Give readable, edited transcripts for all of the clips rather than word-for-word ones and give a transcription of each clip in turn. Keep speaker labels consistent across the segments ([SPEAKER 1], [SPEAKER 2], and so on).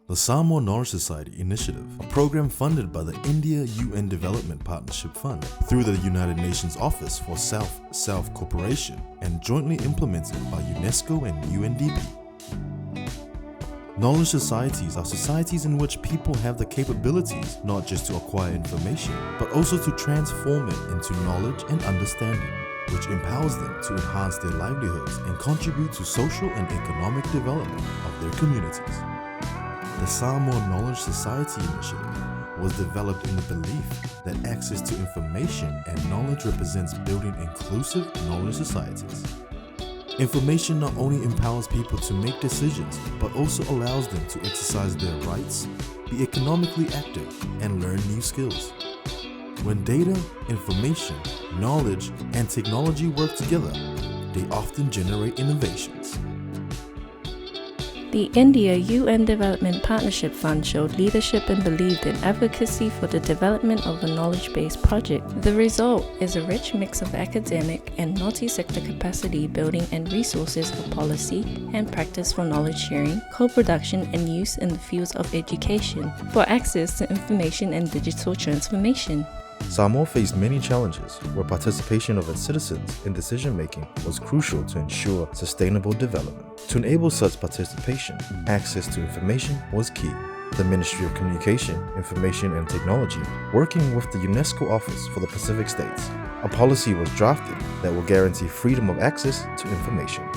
[SPEAKER 1] The Samoa Knowledge Society Initiative, a program funded by the India UN Development Partnership Fund through the United Nations Office for South-South Cooperation and jointly implemented by UNESCO and UNDP. Knowledge societies are societies in which people have the capabilities not just to acquire information, but also to transform it into knowledge and understanding, which empowers them to enhance their livelihoods and contribute to social and economic development of their communities. The Samoa Knowledge Society Initiative was developed in the belief that access to information and knowledge represents building inclusive knowledge societies. Information not only empowers people to make decisions, but also allows them to exercise their rights, be economically active, and learn new skills. When data, information, knowledge, and technology work together, they often generate innovations.
[SPEAKER 2] The India UN Development Partnership Fund showed leadership and believed in advocacy for the development of a knowledge-based project. The result is a rich mix of academic and multi-sector capacity building and resources for policy and practice for knowledge sharing, co-production and use in the fields of education, for access to information and digital transformation.
[SPEAKER 1] Samoa faced many challenges where participation of its citizens in decision-making was crucial to ensure sustainable development. To enable such participation, access to information was key. The Ministry of Communication, Information and Technology, working with the UNESCO Office for the Pacific States, a policy was drafted that will guarantee freedom of access to information.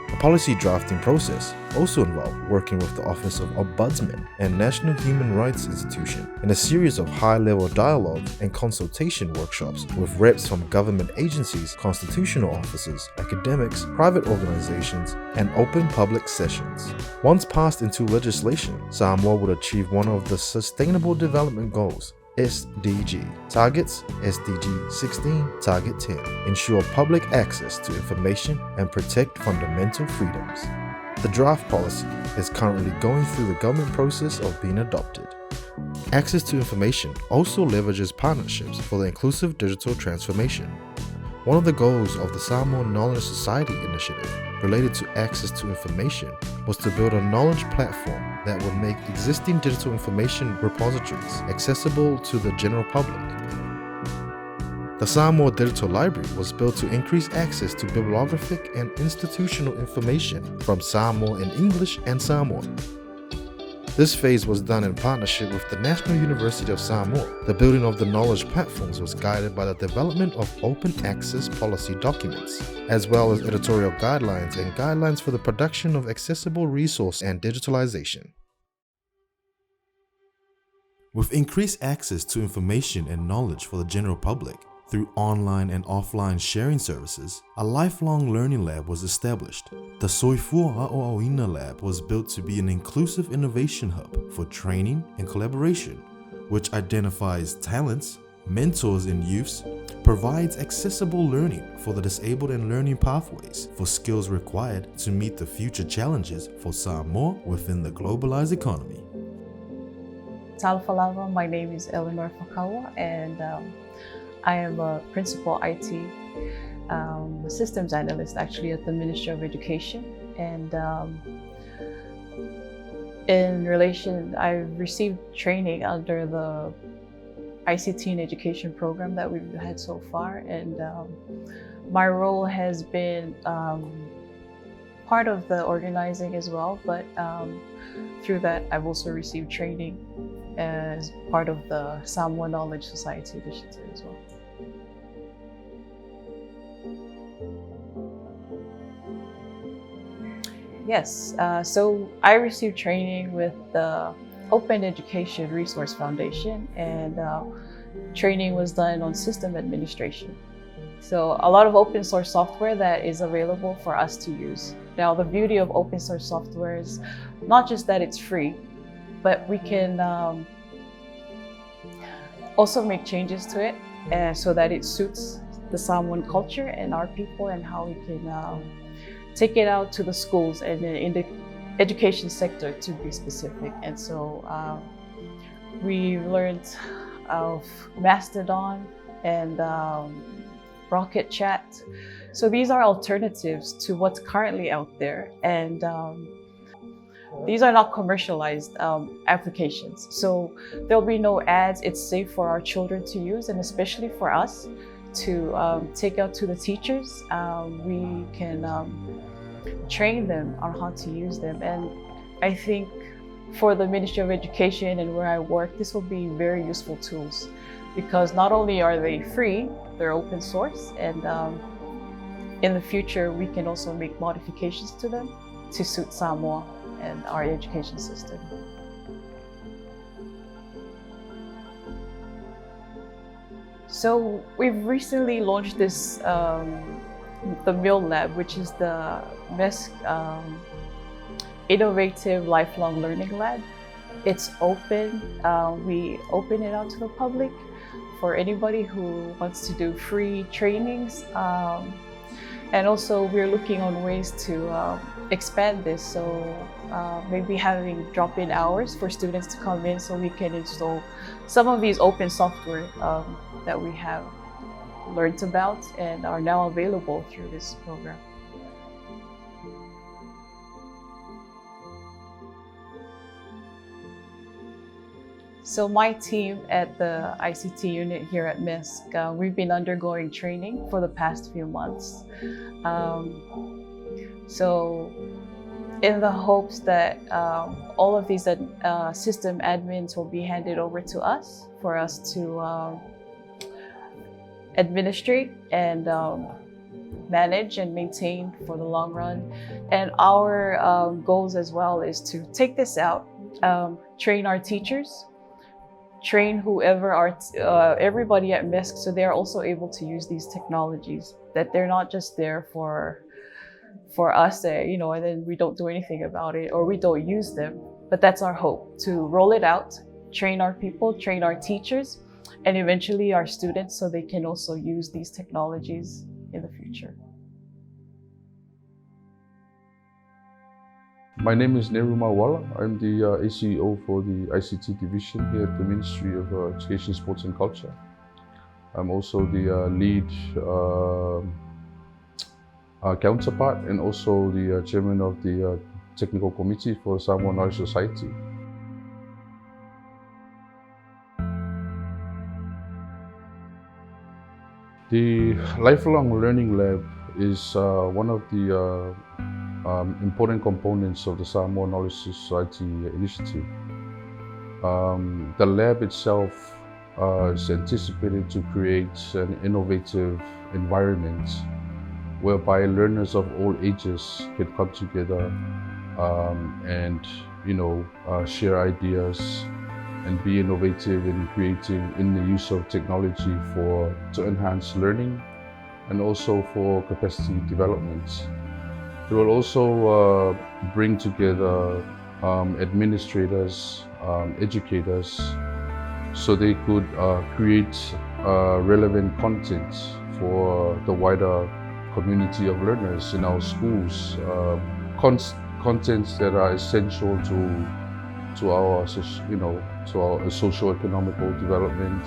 [SPEAKER 1] The policy drafting process also involved working with the Office of Ombudsman and National Human Rights Institution in a series of high-level dialogue and consultation workshops with reps from government agencies, constitutional officers, academics, private organizations, and open public sessions. Once passed into legislation, Samoa would achieve one of the Sustainable Development Goals, SDG targets, SDG 16, Target 10, ensure public access to information and protect fundamental freedoms. The draft policy is currently going through the government process of being adopted. Access to information also leverages partnerships for the inclusive digital transformation. One of the goals of the Samoa Knowledge Society Initiative related to access to information was to build a knowledge platform that would make existing digital information repositories accessible to the general public. The Samoa Digital Library was built to increase access to bibliographic and institutional information from Samoa in English and Samoan. This phase was done in partnership with the National University of Samoa. The building of the knowledge platforms was guided by the development of open access policy documents, as well as editorial guidelines and guidelines for the production of accessible resource and digitalization. With increased access to information and knowledge for the general public, through online and offline sharing services, a lifelong learning lab was established. The Soifua A'oa'ina Lab was built to be an inclusive innovation hub for training and collaboration, which identifies talents, mentors in youths, provides accessible learning for the disabled and learning pathways for skills required to meet the future challenges for Samoa within the globalized economy.
[SPEAKER 3] Talafalava, my name is Eleanor Fakawa, and I am a principal IT systems analyst actually at the Ministry of Education. And in relation, I've received training under the ICT and education program that we've had so far. And my role has been part of the organizing as well, but through that, I've also received training as part of the Samoa Knowledge Society Initiative as well. Yes, so I received training with the Open Education Resource Foundation, and training was done on system administration. So a lot of open source software that is available for us to use. Now, the beauty of open source software is not just that it's free, but we can also make changes to it so that it suits the Samoan culture and our people, and how we can take it out to the schools and in the education sector, to be specific. And so we learned of Mastodon and Rocket Chat. So these are alternatives to what's currently out there. And these are not commercialized applications. So there'll be no ads. It's safe for our children to use, and especially for us to take out to the teachers. We can train them on how to use them. And I think for the Ministry of Education and where I work, this will be very useful tools, because not only are they free, they're open source, and in the future we can also make modifications to them to suit Samoa and our education system. So we've recently launched this, the MIL Lab, which is the UNOSSC Innovative Lifelong Learning Lab. It's open. We open it out to the public for anybody who wants to do free trainings. And also we're looking on ways to expand this. So maybe having drop-in hours for students to come in so we can install some of these open software that we have learned about and are now available through this program. So my team at the ICT unit here at MISC, we've been undergoing training for the past few months. So in the hopes that all of these system admins will be handed over to us for us to administrate and manage and maintain for the long run. And our goals as well is to take this out, train our teachers, train whoever everybody at MISC, so they're also able to use these technologies, that they're not just there for us, you know, and then we don't do anything about it or we don't use them. But that's our hope, to roll it out, train our people, train our teachers, and eventually our students, so they can also use these technologies in the future.
[SPEAKER 4] My name is Neruma Wala. I'm the ACEO for the ICT division here at the Ministry of Education, Sports and Culture. I'm also the lead counterpart and also the chairman of the technical committee for Samoa Knowledge Society. The Lifelong Learning Lab is one of the important components of the Samoa Knowledge Society Initiative. The lab itself is anticipated to create an innovative environment whereby learners of all ages can come together and share ideas and be innovative in creating in the use of technology to enhance learning and also for capacity development. It will also bring together administrators, educators, so they could create relevant content for the wider community of learners in our schools. Contents that are essential to our socio-economical development,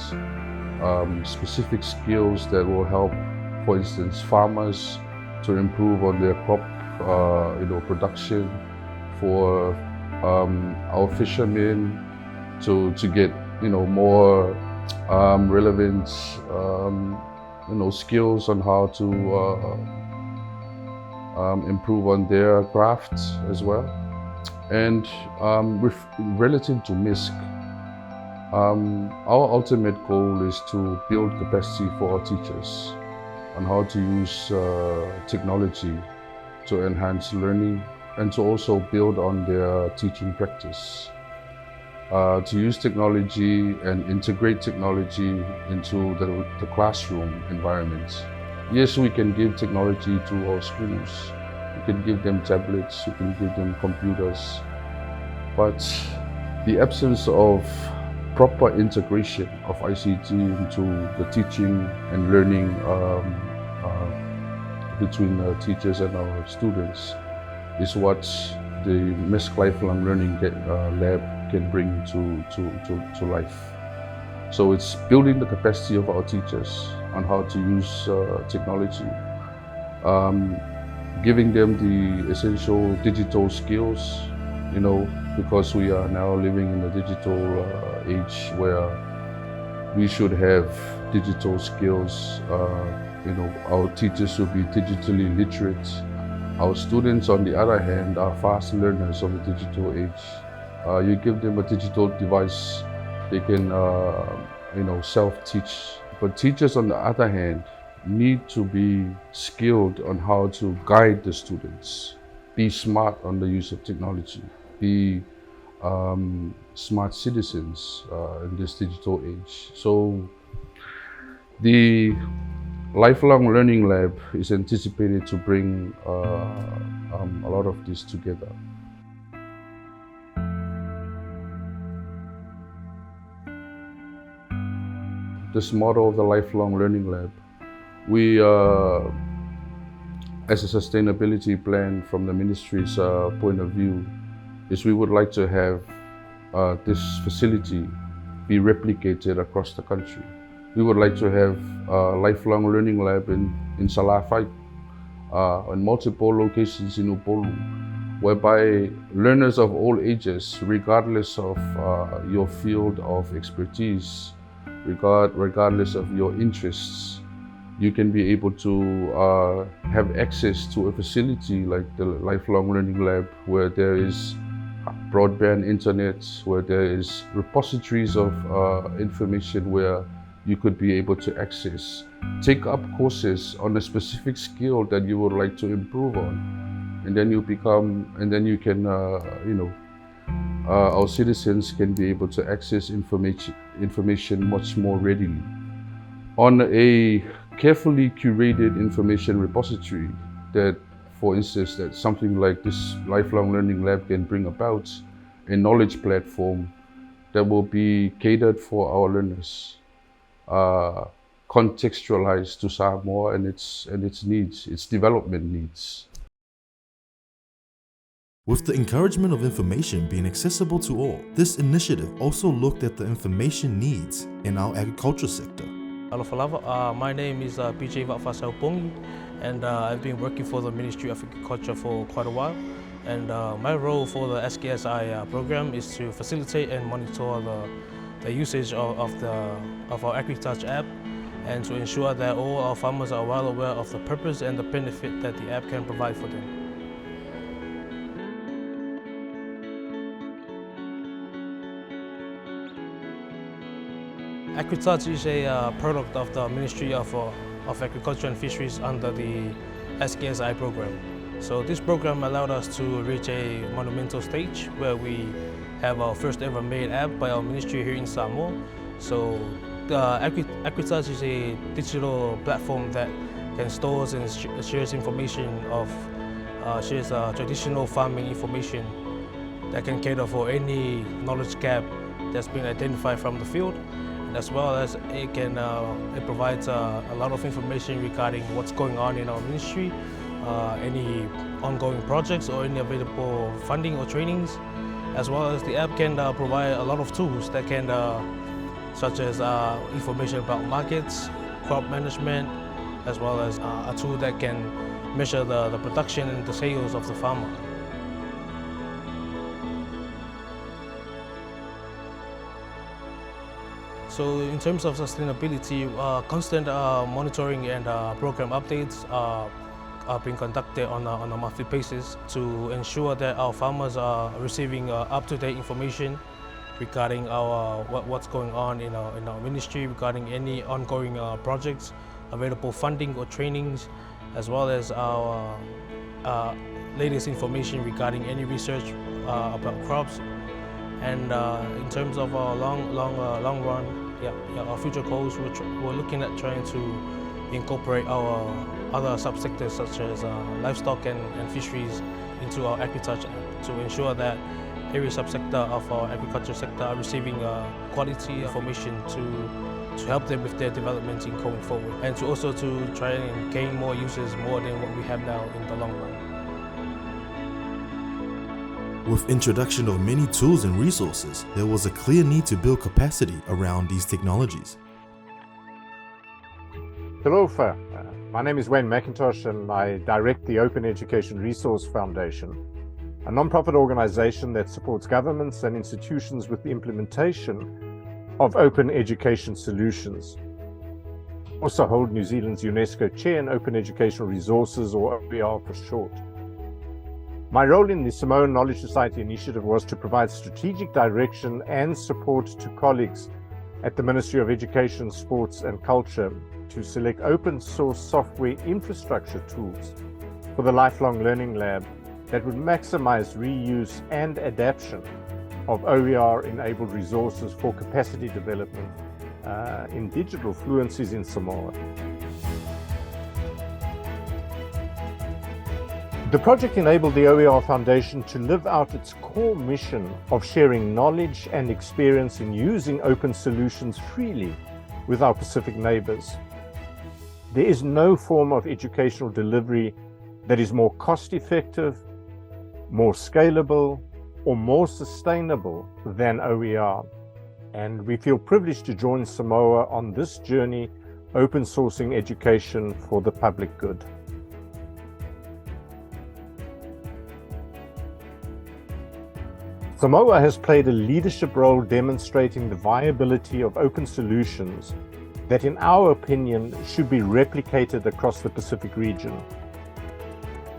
[SPEAKER 4] specific skills that will help, for instance, farmers to improve on their crop production, for our fishermen to get more relevant skills on how to improve on their crafts as well. And relative to MISC, our ultimate goal is to build capacity for our teachers on how to use technology to enhance learning and to also build on their teaching practice. To use technology and integrate technology into the classroom environment. Yes, we can give technology to our schools. We can give them tablets, we can give them computers. But the absence of proper integration of ICT into the teaching and learning between teachers and our students is what the MISC Lifelong Learning Lab can bring to life. So it's building the capacity of our teachers on how to use technology, giving them the essential digital skills because we are now living in a digital age where we should have digital skills. Our teachers should be digitally literate. Our students, on the other hand, are fast learners of the digital age. You give them a digital device, they can, self-teach. But teachers, on the other hand, need to be skilled on how to guide the students, be smart on the use of technology, be smart citizens in this digital age. So the Lifelong Learning Lab is anticipated to bring a lot of this together. This model of the Lifelong Learning Lab, we, as a sustainability plan from the ministry's point of view, is we would like to have this facility be replicated across the country. We would like to have a Lifelong Learning Lab in Salafai, in multiple locations in Upolu, whereby learners of all ages, regardless of your field of expertise, regardless of your interests, you can be able to have access to a facility like the Lifelong Learning Lab, where there is broadband internet, where there is repositories of information where you could be able to access, take up courses on a specific skill that you would like to improve on, and then you can, our citizens can be able to access information much more readily. On a carefully curated information repository that, for instance, that something like this Lifelong Learning Lab can bring about a knowledge platform that will be catered for our learners, contextualized to Samoa and its needs, its development needs.
[SPEAKER 1] With the encouragement of information being accessible to all, this initiative also looked at the information needs in our agriculture sector.
[SPEAKER 5] Alofa, my name is PJ Vatfasaupongi, and I've been working for the Ministry of Agriculture for quite a while. And my role for the SKSI program is to facilitate and monitor the usage of our AgriTouch app, and to ensure that all our farmers are well aware of the purpose and the benefit that the app can provide for them. AgriTouch is a product of the Ministry of Agriculture and Fisheries under the SKSI program. So this program allowed us to reach a monumental stage where we have our first ever made app by our ministry here in Samoa. So AgriTouch is a digital platform that can store and shares information shares traditional farming information that can cater for any knowledge gap that's been identified from the field, as well as it provides a lot of information regarding what's going on in our ministry, any ongoing projects or any available funding or trainings, as well as the app can provide a lot of tools that can, such as information about markets, crop management, as well as a tool that can measure the production and the sales of the farmer. So in terms of sustainability, constant monitoring and program updates are being conducted on a monthly basis to ensure that our farmers are receiving up-to-date information regarding what's going on in our ministry, regarding any ongoing projects, available funding or trainings, as well as our latest information regarding any research about crops. And in terms of our long run, our future goals, we're looking at trying to incorporate our other subsectors such as livestock and fisheries into our AgriTouch app to ensure that every subsector of our agriculture sector are receiving quality information to help them with their development in going forward, and to also to try and gain more users more than what we have now in the long run.
[SPEAKER 1] With introduction of many tools and resources, there was a clear need to build capacity around these technologies.
[SPEAKER 6] Hello, my name is Wayne McIntosh and I direct the Open Education Resource Foundation. a non-profit organization that supports governments and institutions with the implementation of open education solutions. I also hold New Zealand's UNESCO Chair in Open Educational Resources, or OER for short. My role in the Samoa Knowledge Society Initiative was to provide strategic direction and support to colleagues at the Ministry of Education, Sports and Culture to select open source software infrastructure tools for the Lifelong Learning Lab that would maximize reuse and adaptation of OER-enabled resources for capacity development in digital fluencies in Samoa. The project enabled the OER Foundation to live out its core mission of sharing knowledge and experience in using open solutions freely with our Pacific neighbors. There is no form of educational delivery that is more cost-effective, more scalable, or more sustainable than OER. And we feel privileged to join Samoa on this journey, open sourcing education for the public good. Samoa has played a leadership role demonstrating the viability of open solutions that, in our opinion, should be replicated across the Pacific region.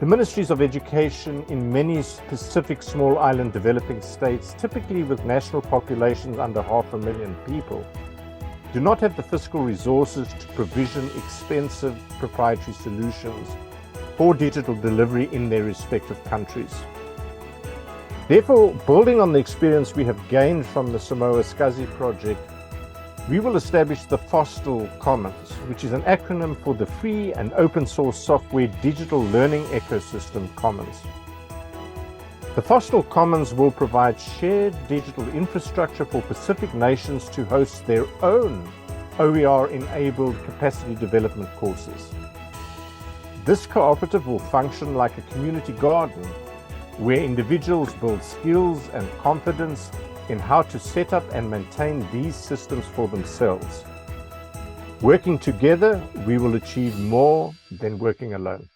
[SPEAKER 6] The ministries of education in many Pacific small island developing states, typically with national populations under 500,000 people, do not have the fiscal resources to provision expensive proprietary solutions for digital delivery in their respective countries. Therefore, building on the experience we have gained from the Samoa SKSI project, we will establish the FOSTL Commons, which is an acronym for the Free and Open Source Software Digital Learning Ecosystem Commons. The FOSTL Commons will provide shared digital infrastructure for Pacific nations to host their own OER-enabled capacity development courses. This cooperative will function like a community garden where individuals build skills and confidence in how to set up and maintain these systems for themselves. Working together, we will achieve more than working alone.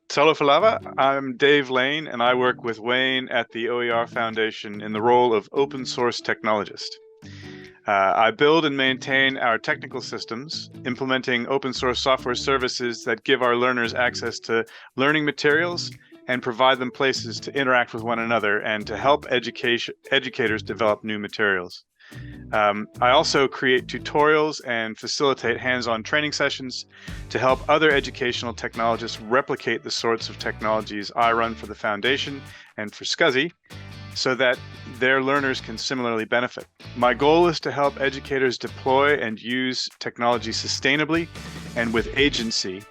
[SPEAKER 7] Talo Falava, I'm Dave Lane, and I work with Wayne at the OER Foundation in the role of open source technologist. I build and maintain our technical systems, implementing open source software services that give our learners access to learning materials and provide them places to interact with one another and to help educators develop new materials. I also create tutorials and facilitate hands-on training sessions to help other educational technologists replicate the sorts of technologies I run for the Foundation and for SKSI, so that their learners can similarly benefit. My goal is to help educators deploy and use technology sustainably and with agency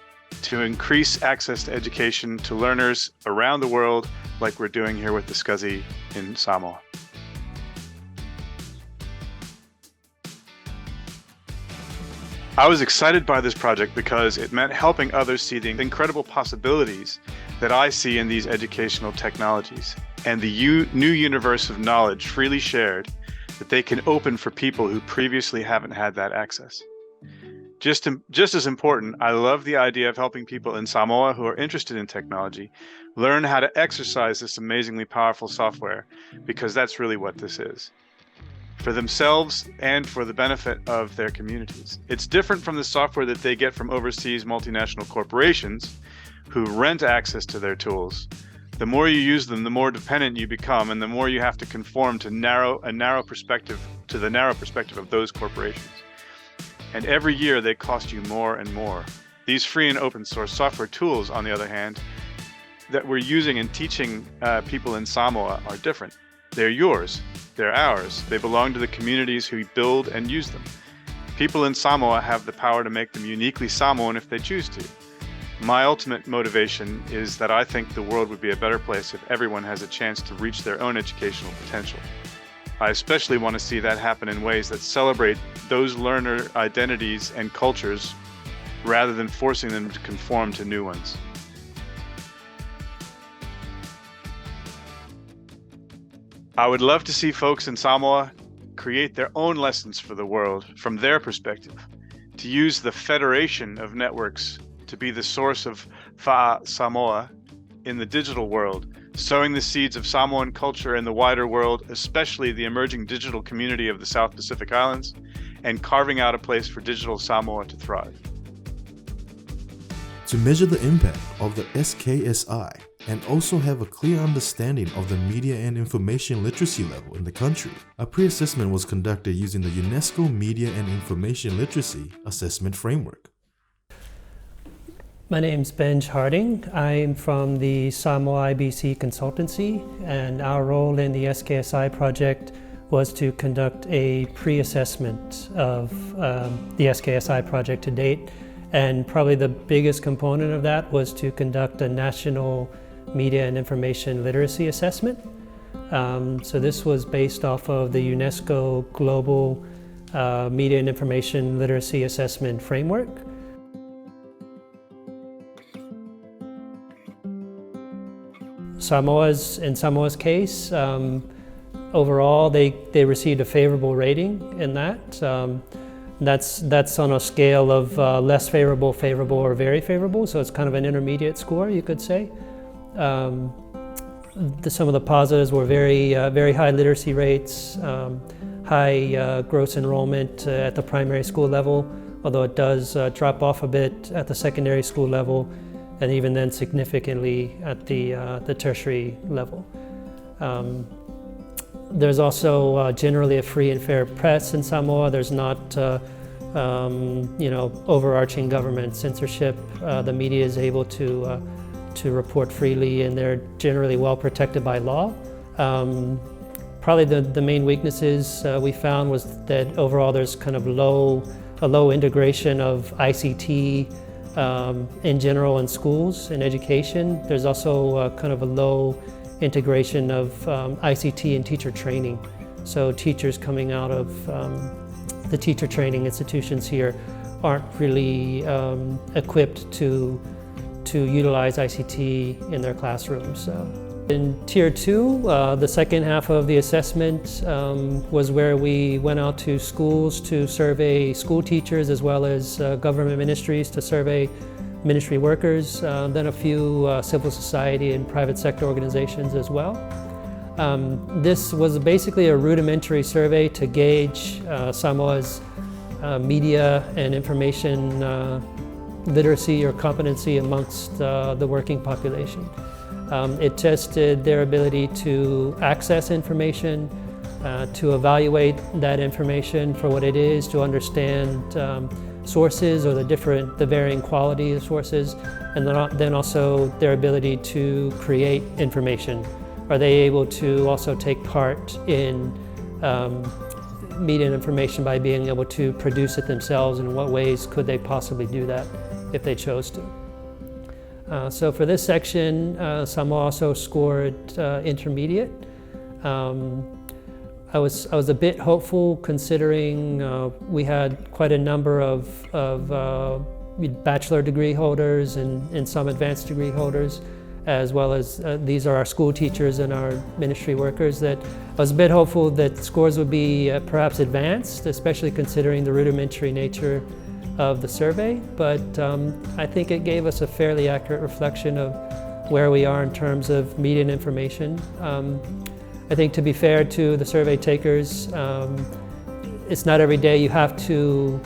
[SPEAKER 7] to increase access to education to learners around the world, like we're doing here with the SKSI in Samoa. I was excited by this project because it meant helping others see the incredible possibilities that I see in these educational technologies and the new universe of knowledge freely shared that they can open for people who previously haven't had that access. Just as important, I love the idea of helping people in Samoa who are interested in technology learn how to exercise this amazingly powerful software, because that's really what this is, for themselves and for the benefit of their communities. It's different from the software that they get from overseas multinational corporations who rent access to their tools. The more you use them, the more dependent you become, and the more you have to conform to the narrow perspective of those corporations. And every year they cost you more and more. These free and open source software tools, on the other hand, that we're using and teaching people in Samoa are different. They're yours, they're ours. They belong to the communities who build and use them. People in Samoa have the power to make them uniquely Samoan if they choose to. My ultimate motivation is that I think the world would be a better place if everyone has a chance to reach their own educational potential. I especially want to see that happen in ways that celebrate those learner identities and cultures rather than forcing them to conform to new ones. I would love to see folks in Samoa create their own lessons for the world from their perspective, to use the federation of networks to be the source of Fa'a Samoa in the digital world, sowing the seeds of Samoan culture in the wider world, especially the emerging digital community of the South Pacific Islands, and carving out a place for digital Samoa to thrive.
[SPEAKER 1] To measure the impact of the SKSI and also have a clear understanding of the media and information literacy level in the country, a pre-assessment was conducted using the UNESCO Media and Information Literacy Assessment Framework.
[SPEAKER 8] My name's Benj Harding. I'm from the Samoa IBC Consultancy, and our role in the SKSI project was to conduct a pre-assessment of the SKSI project to date. And probably the biggest component of that was to conduct a national media and information literacy assessment. So this was based off of the UNESCO Global Media and Information Literacy Assessment Framework. In Samoa's case, overall they received a favorable rating in that. That's on a scale of less favorable, favorable, or very favorable, so it's kind of an intermediate score, you could say. Some of the positives were very high literacy rates, high gross enrollment at the primary school level, although it does drop off a bit at the secondary school level, and even then significantly at the tertiary level. There's also generally a free and fair press in Samoa. There's not overarching government censorship. The media is able to report freely, and they're generally well protected by law. Probably the main weaknesses we found was that overall there's kind of a low integration of ICT in general in schools and education. There's also kind of a low integration of ICT and teacher training. So teachers coming out of the teacher training institutions here aren't really equipped to utilize ICT in their classrooms. In Tier 2, the second half of the assessment was where we went out to schools to survey school teachers as well as government ministries to survey ministry workers, then a few civil society and private sector organizations as well. This was basically a rudimentary survey to gauge Samoa's media and information literacy or competency amongst the working population. It tested their ability to access information, to evaluate that information for what it is, to understand sources or the varying quality of sources, and then also their ability to create information. Are they able to also take part in media and information by being able to produce it themselves, and in what ways could they possibly do that if they chose to? So for this section, Samoa also scored intermediate. I was a bit hopeful considering we had quite a number of bachelor degree holders and some advanced degree holders, as well as these are our school teachers and our ministry workers, that I was a bit hopeful that scores would be perhaps advanced, especially considering the rudimentary nature of the survey. But I think it gave us a fairly accurate reflection of where we are in terms of media and information. I think, to be fair to the survey takers, it's not every day you have to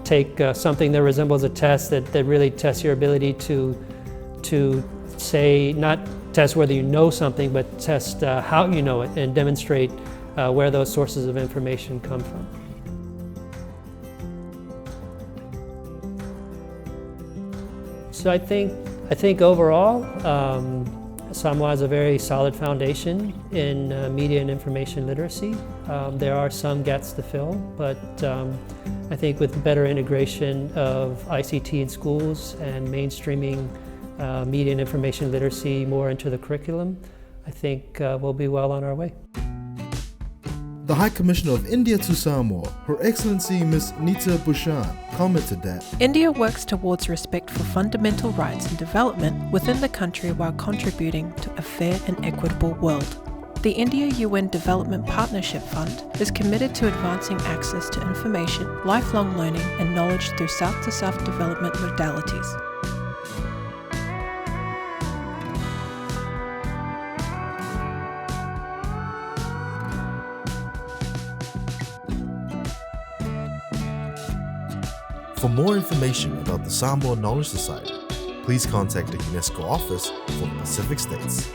[SPEAKER 8] take something that resembles a test that really tests your ability to say, not test whether you know something, but test how you know it and demonstrate where those sources of information come from. So I think overall, Samoa has a very solid foundation in media and information literacy. There are some gaps to fill, but I think with better integration of ICT in schools and mainstreaming media and information literacy more into the curriculum, I think we'll be well on our way.
[SPEAKER 1] The High Commissioner of India to Samoa, Her Excellency Ms. Nita Bhushan, commented that
[SPEAKER 9] India works towards respect for fundamental rights and development within the country while contributing to a fair and equitable world. The India-UN Development Partnership Fund is committed to advancing access to information, lifelong learning and knowledge through South-to-South development modalities.
[SPEAKER 1] For more information about the Samoa Knowledge Society, please contact the UNESCO office for the Pacific States.